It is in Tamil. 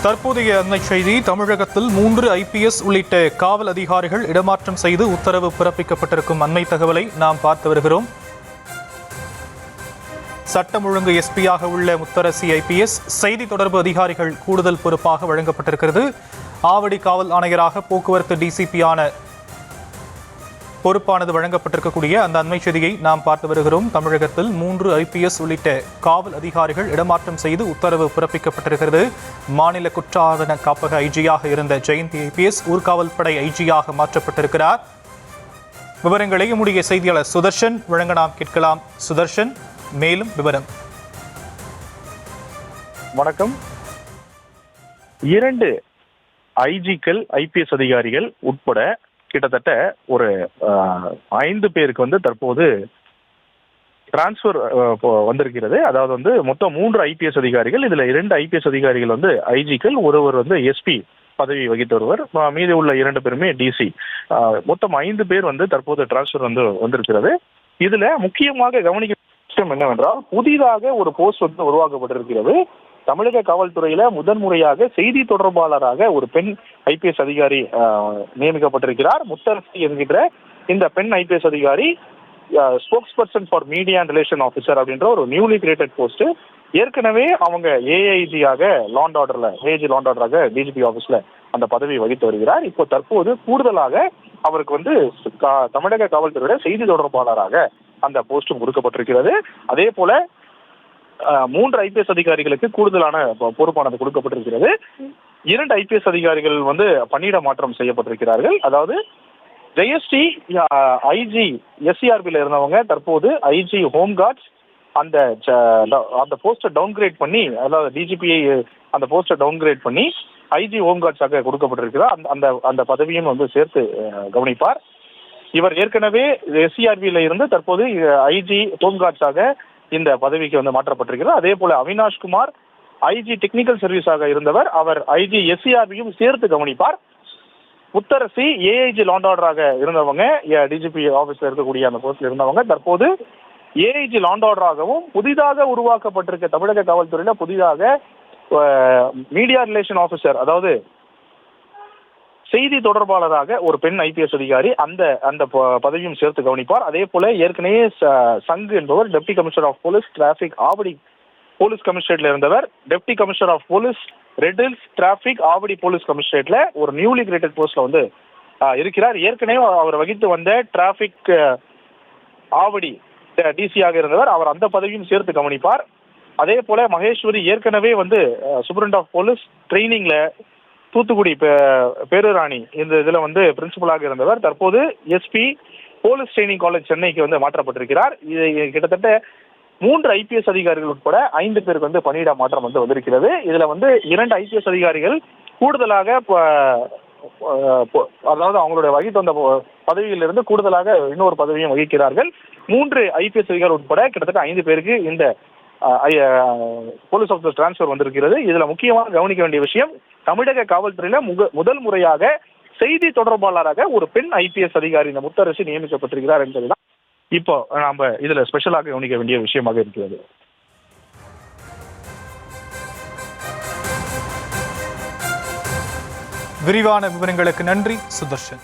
தற்போதைய அண்மை செய்தி. தமிழகத்தில் 3 IPS உள்ளிட்ட காவல் அதிகாரிகள் இடமாற்றம் செய்து உத்தரவு பிறப்பிக்கப்பட்டிருக்கும் அண்மை தகவலை நாம் பார்த்து வருகிறோம். சட்டம் ஒழுங்கு எஸ்பியாக உள்ள முத்தரசி IPS செய்தி தொடர்பு அதிகாரிகள் கூடுதல் பொறுப்பாக வழங்கப்பட்டிருக்கிறது. ஆவடி காவல் ஆணையராக போக்குவரத்து DCP-யான பொறுப்பானது வழங்கப்பட்டிருக்கக்கூடிய அந்த அண்மை செய்தியை நாம் பார்த்து வருகிறோம். தமிழகத்தில் 3 IPS உள்ளிட்ட காவல் அதிகாரிகள் இடமாற்றம் செய்து உத்தரவு பிறப்பிக்கப்பட்டிருக்கிறது. மாநில குற்றாவண காப்பக ஐஜியாக இருந்த ஜெயந்தி IPS ஊர்காவல் படை ஐஜியாக மாற்றப்பட்டிருக்கிறார். விவரங்களை நம்முடைய செய்தியாளர் சுதர்ஷன் வழங்க நாம் கேட்கலாம். சுதர்ஷன், மேலும் விவரம். வணக்கம். 2 ஐஜிக்கள் IPS அதிகாரிகள் உட்பட கிட்டத்தட்ட ஒரு 5 பேருக்கு தற்போது டிரான்ஸ்பர் வந்திருக்கிறது. அதாவது மொத்தம் 3 IPS அதிகாரிகள், இதுல 2 IPS அதிகாரிகள் ஐஜிக்கள், ஒருவர் SP பதவி வகித்து வருவர், மீதி உள்ள 2 பேருமே DC. மொத்தம் 5 பேர் தற்போது டிரான்ஸ்பர் வந்திருக்கிறது. இதுல முக்கியமாக கவனிக்க விஷயம் என்னவென்றால், புதிதாக ஒரு போஸ்ட் உருவாக்கப்பட்டிருக்கிறது. தமிழக காவல்துறையில முதன்முறையாக செய்தி தொடர்பாளராக ஒரு பெண் IPS அதிகாரி நியமிக்கப்பட்டிருக்கிறார். முத்தரசி என்கின்ற இந்த பெண் IPS அதிகாரி spokes person for media and relation officer அப்படின்ற ஒரு நியூலி கிரியேட்டட் போஸ்ட். ஏற்கனவே அவங்க AIG-ஆக லாண்ட் ஆர்டராக DGP ஆஃபீஸ்ல அந்த பதவி வகித்து வருகிறார். இப்போ தற்போது கூடுதலாக அவருக்கு தமிழக காவல்துறையோட செய்தி தொடர்பாளராக அந்த போஸ்டும் கொடுக்கப்பட்டிருக்கிறது. அதே போல 3 IPS அதிகாரிகளுக்கு கூடுதலான பொறுப்பானது கொடுக்கப்பட்டிருக்கிறது. 2 IPS அதிகாரிகள் பணியிட மாற்றம் செய்யப்பட்டிருக்கிறார்கள். அதாவது ஜெயஸ்ரீ IG SCRB-ல இருந்தவங்க தற்போது IG ஹோம் கார்ட்ஸ் அந்த போஸ்டை டவுன்கிரேட் பண்ணி, அதாவது DGP அந்த போஸ்டை டவுன்கிரேட் பண்ணி IG ஹோம் கார்ட்ஸாக கொடுக்கப்பட்டிருக்கிறார். அந்த பதவியும் சேர்த்து கவனிப்பார். இவர் ஏற்கனவே SCRB-ல இருந்து தற்போது IG ஹோம் கார்ட்ஸாக இந்த பதவிக்கு மாற்றப்பட்டிருக்கிறார். அதே போல அவினாஷ் குமார் IG டெக்னிக்கல் சர்வீஸாக இருந்தவர், அவர் IG SCRB-யும் சேர்த்து கவனிப்பார். முத்தரசி AIG லாண்ட் ஆர்டராக இருந்தவங்க, DGP ஆபீஸ்ல இருக்கக்கூடிய அந்த போஸ்ட்ல இருந்தவங்க தற்போது AIG லாண்ட் ஆர்டராகவும், புதிதாக உருவாக்கப்பட்டிருக்க தமிழக காவல்துறையில புதிதாக மீடியா ரிலேஷன் ஆபீசர், அதாவது செய்தி தொடர்பாளராக ஒரு பெண் IPS அதிகாரி அந்த பதவியும் சேர்த்து கவனிப்பார். அதே போல ஏற்கனவே சங்கு என்பவர் deputy commissioner of police traffic Avadi police கமிஷனரேட்ல இருந்தவர், deputy commissioner of police Red Hills traffic Avadi police கமிஷனரேட்ல ஒரு நியூலி கிரியேட்டட் போஸ்ட்ல இருக்கிறார். ஏற்கனவே அவர் வகித்து வந்த டிராபிக் ஆவடி DC-யாக இருந்தவர், அவர் அந்த பதவியும் சேர்த்து கவனிப்பார். அதே போல மகேஸ்வரி ஏற்கனவே சூப்பரண்ட் ஆஃப் போலீஸ் ட்ரைனிங்ல தூத்துக்குடி பேருராணி இந்த இதுல பிரின்சிபலாக இருந்தவர், தற்போது SP போலீஸ் ட்ரைனிங் காலேஜ் சென்னைக்கு மாற்றப்பட்டிருக்கிறார். இது கிட்டத்தட்ட 3 IPS அதிகாரிகள் உட்பட 5 பேருக்கு பணியிட மாற்றம் வந்திருக்கிறது. இதுல 2 IPS அதிகாரிகள் கூடுதலாக, அதாவது அவங்களுடைய வகித்து வந்த பதவியிலிருந்து கூடுதலாக இன்னொரு பதவியும் வகிக்கிறார்கள். 3 IPS அதிகாரிகள் உட்பட கிட்டத்தட்ட 5 பேருக்கு இந்த போலீஸ் ஆஃபீஸர் டிரான்ஸ்பர் வந்திருக்கிறது. இதுல முக்கியமாக கவனிக்க வேண்டிய விஷயம், தமிழக காவல்துறையில முதல் முறையாக செய்தி தொடர்பாளராக ஒரு பெண் IPS அதிகாரி இந்த முத்தரசி நியமிக்கப்பட்டிருக்கிறார் என்பதுதான் இப்போ நாம இதுல ஸ்பெஷலாக கவனிக்க வேண்டிய விஷயமாக இருக்கிறது. விரிவான விவரங்களுக்கு நன்றி சுதர்ஷன்.